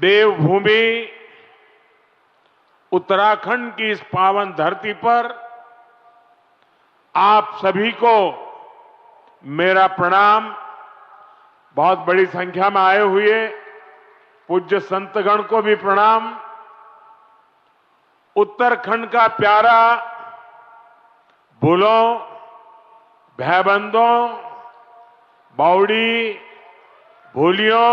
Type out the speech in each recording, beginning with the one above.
देवभूमि उत्तराखंड की इस पावन धरती पर आप सभी को मेरा प्रणाम। बहुत बड़ी संख्या में आए हुए पूज्य संतगण को भी प्रणाम। उत्तराखंड का प्यारा भूलों, भैबंदों, बावड़ी, भूलियों,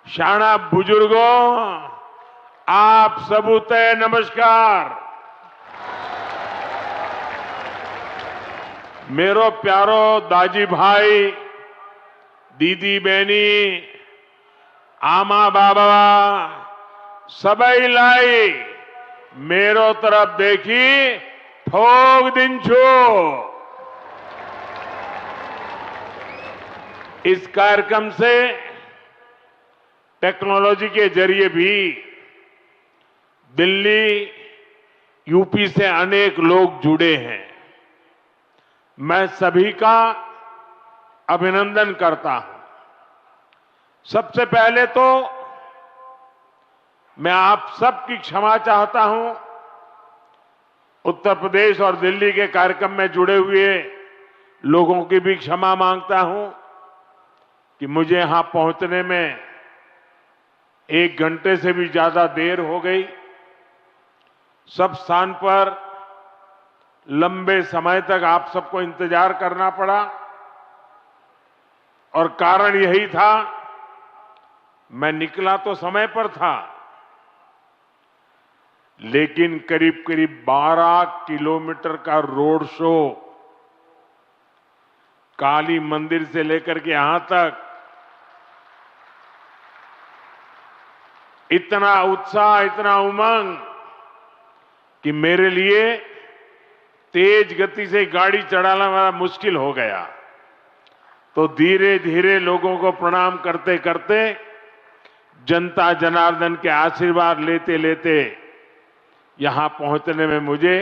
शाना बुजुर्गों, आप सबूते नमस्कार। मेरो प्यारो दाजी भाई, दीदी बहनी, आमा बाबा सबई लाई मेरो तरफ देखी ठोक दिन छो। इस कार्यक्रम से टेक्नोलॉजी के जरिए भी दिल्ली, यूपी से अनेक लोग जुड़े हैं। मैं सभी का अभिनंदन करता हूं। सबसे पहले तो मैं आप सबकी क्षमा चाहता हूं। उत्तर प्रदेश और दिल्ली के कार्यक्रम में जुड़े हुए लोगों की भी क्षमा मांगता हूं कि मुझे यहां पहुंचने में 1 घंटे से भी ज्यादा देर हो गई। सब स्थान पर लंबे समय तक आप सबको इंतजार करना पड़ा और कारण यही था, मैं निकला तो समय पर था, लेकिन करीब करीब 12 किलोमीटर का रोड शो काली मंदिर से लेकर के यहां तक, इतना उत्साह, इतना उमंग कि मेरे लिए तेज गति से गाड़ी चलाना बड़ा मुश्किल हो गया। तो धीरे धीरे लोगों को प्रणाम करते करते, जनता जनार्दन के आशीर्वाद लेते लेते यहां पहुंचने में मुझे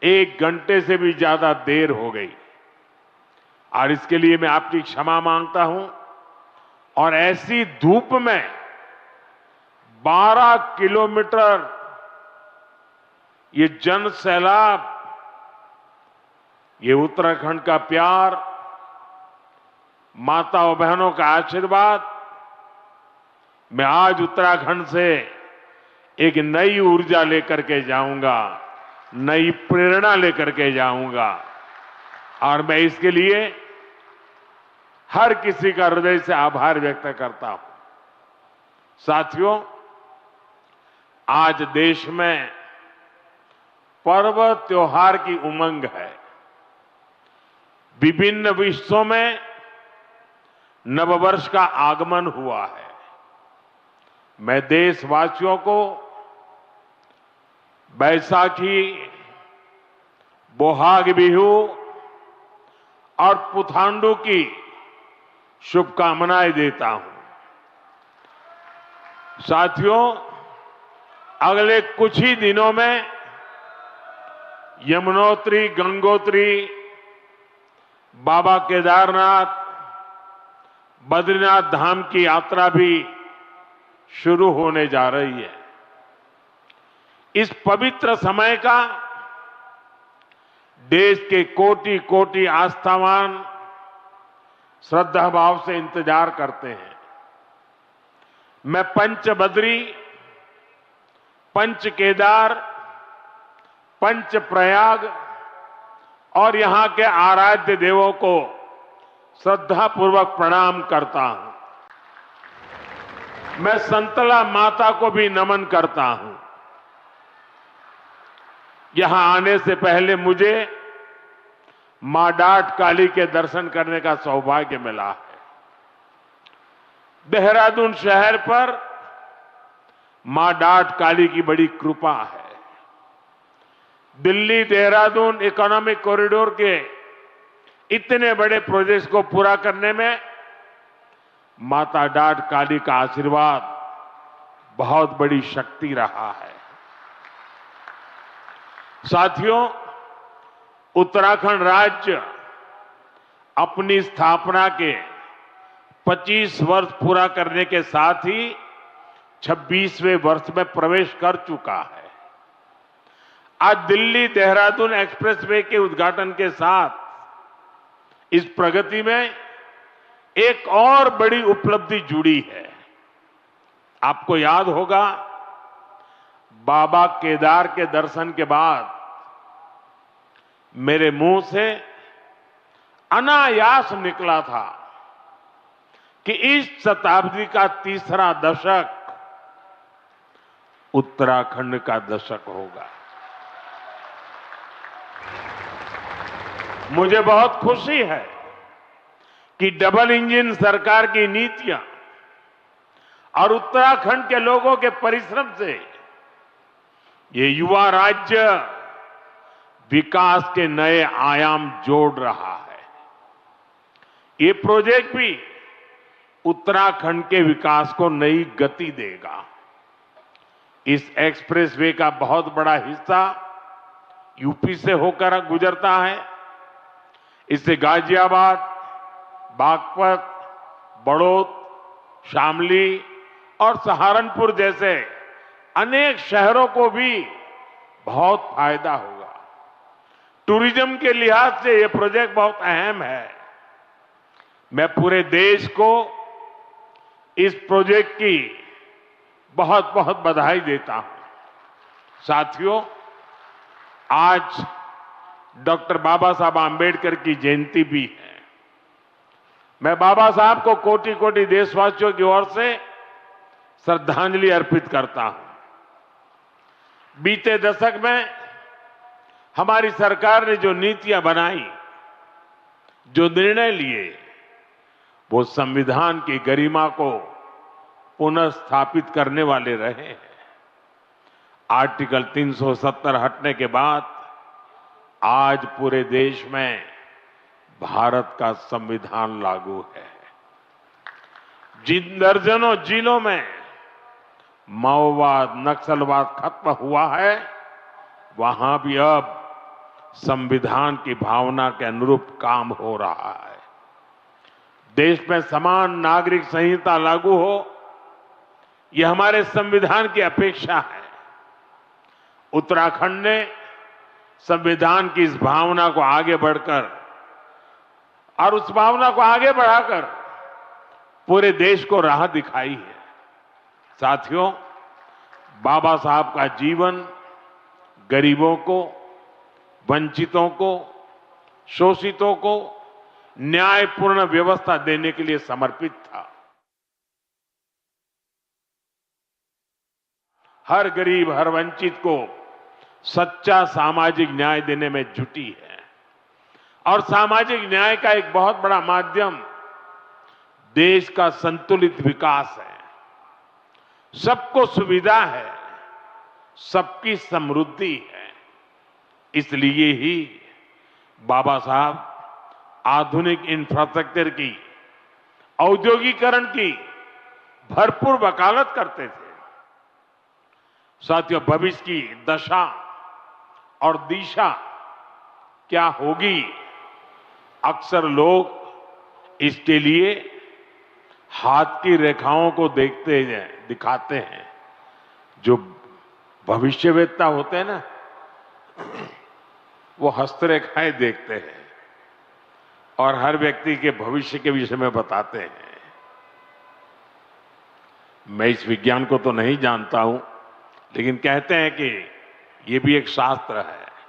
1 घंटे से भी ज्यादा देर हो गई और इसके लिए मैं आपकी क्षमा मांगता हूं। और ऐसी धूप में 12 किलोमीटर ये जन सैलाब, ये उत्तराखंड का प्यार, माता और बहनों का आशीर्वाद, मैं आज उत्तराखंड से एक नई ऊर्जा लेकर के जाऊंगा, नई प्रेरणा लेकर के जाऊंगा और मैं इसके लिए हर किसी का हृदय से आभार व्यक्त करता हूं। साथियों, आज देश में पर्व त्योहार की उमंग है। विभिन्न विश्वों में नववर्ष का आगमन हुआ है। मैं देशवासियों को बैसाखी, बोहाग बिहू और पुथांडु की शुभकामनाएं देता हूं। साथियों, अगले कुछ ही दिनों में यमुनोत्री, गंगोत्री, बाबा केदारनाथ, बद्रीनाथ धाम की यात्रा भी शुरू होने जा रही है। इस पवित्र समय का देश के कोटि कोटि आस्थावान श्रद्धा भाव से इंतजार करते हैं। मैं पंच बद्री, पंच केदार, पंच प्रयाग और यहां के आराध्य देवों को श्रद्धापूर्वक प्रणाम करता हूं। मैं संतला माता को भी नमन करता हूं। यहां आने से पहले मुझे मां डाट काली के दर्शन करने का सौभाग्य मिला है। देहरादून शहर पर मां डाट काली की बड़ी कृपा है। दिल्ली देहरादून इकोनॉमिक कॉरिडोर के इतने बड़े प्रोजेक्ट को पूरा करने में माता डाट काली का आशीर्वाद बहुत बड़ी शक्ति रहा है। साथियों, उत्तराखंड राज्य अपनी स्थापना के 25 वर्ष पूरा करने के साथ ही 26वें वर्ष में प्रवेश कर चुका है। आज दिल्ली देहरादून एक्सप्रेसवे के उद्घाटन के साथ इस प्रगति में एक और बड़ी उपलब्धि जुड़ी है। आपको याद होगा, बाबा केदार के दर्शन के बाद मेरे मुंह से अनायास निकला था कि इस शताब्दी का तीसरा दशक उत्तराखंड का दशक होगा। मुझे बहुत खुशी है कि डबल इंजन सरकार की नीतियां और उत्तराखंड के लोगों के परिश्रम से ये युवा राज्य विकास के नए आयाम जोड़ रहा है। ये प्रोजेक्ट भी उत्तराखंड के विकास को नई गति देगा। इस एक्सप्रेसवे का बहुत बड़ा हिस्सा यूपी से होकर गुजरता है। इससे गाजियाबाद, बागपत, बड़ौद, शामली और सहारनपुर जैसे अनेक शहरों को भी बहुत फायदा होगा। टूरिज्म के लिहाज से यह प्रोजेक्ट बहुत अहम है। मैं पूरे देश को इस प्रोजेक्ट की बहुत बहुत बधाई देता हूं। साथियों, आज डॉक्टर बाबा साहब आंबेडकर की जयंती भी है। मैं बाबा साहब को कोटि कोटि देशवासियों की ओर से श्रद्धांजलि अर्पित करता हूं। बीते दशक में हमारी सरकार ने जो नीतियां बनाई, जो निर्णय लिए, वो संविधान की गरिमा को पुनः स्थापित करने वाले रहे हैं। आर्टिकल 370 हटने के बाद आज पूरे देश में भारत का संविधान लागू है। जिन दर्जनों जिलों में माओवाद, नक्सलवाद खत्म हुआ है, वहां भी अब संविधान की भावना के अनुरूप काम हो रहा है। देश में समान नागरिक संहिता लागू हो, यह हमारे संविधान की अपेक्षा है। उत्तराखंड ने संविधान की इस भावना को आगे बढ़कर और उस भावना को आगे बढ़ाकर पूरे देश को राह दिखाई है। साथियों, बाबा साहब का जीवन गरीबों को, वंचितों को, शोषितों को न्यायपूर्ण व्यवस्था देने के लिए समर्पित था। हर गरीब, हर वंचित को सच्चा सामाजिक न्याय देने में जुटी है। और सामाजिक न्याय का एक बहुत बड़ा माध्यम देश का संतुलित विकास है। सबको सुविधा है, सबकी समृद्धि है। इसलिए ही बाबा साहब आधुनिक इंफ्रास्ट्रक्चर की, औद्योगिकरण की भरपूर वकालत करते थे। साथियों, भविष्य की दशा और दिशा क्या होगी, अक्सर लोग इसके लिए हाथ की रेखाओं को दिखाते हैं। जो भविष्यवेत्ता होते हैं ना, वो हस्तरेखाएं देखते हैं और हर व्यक्ति के भविष्य के विषय में बताते हैं। मैं इस विज्ञान को तो नहीं जानता हूं, लेकिन कहते हैं कि ये भी एक शास्त्र है।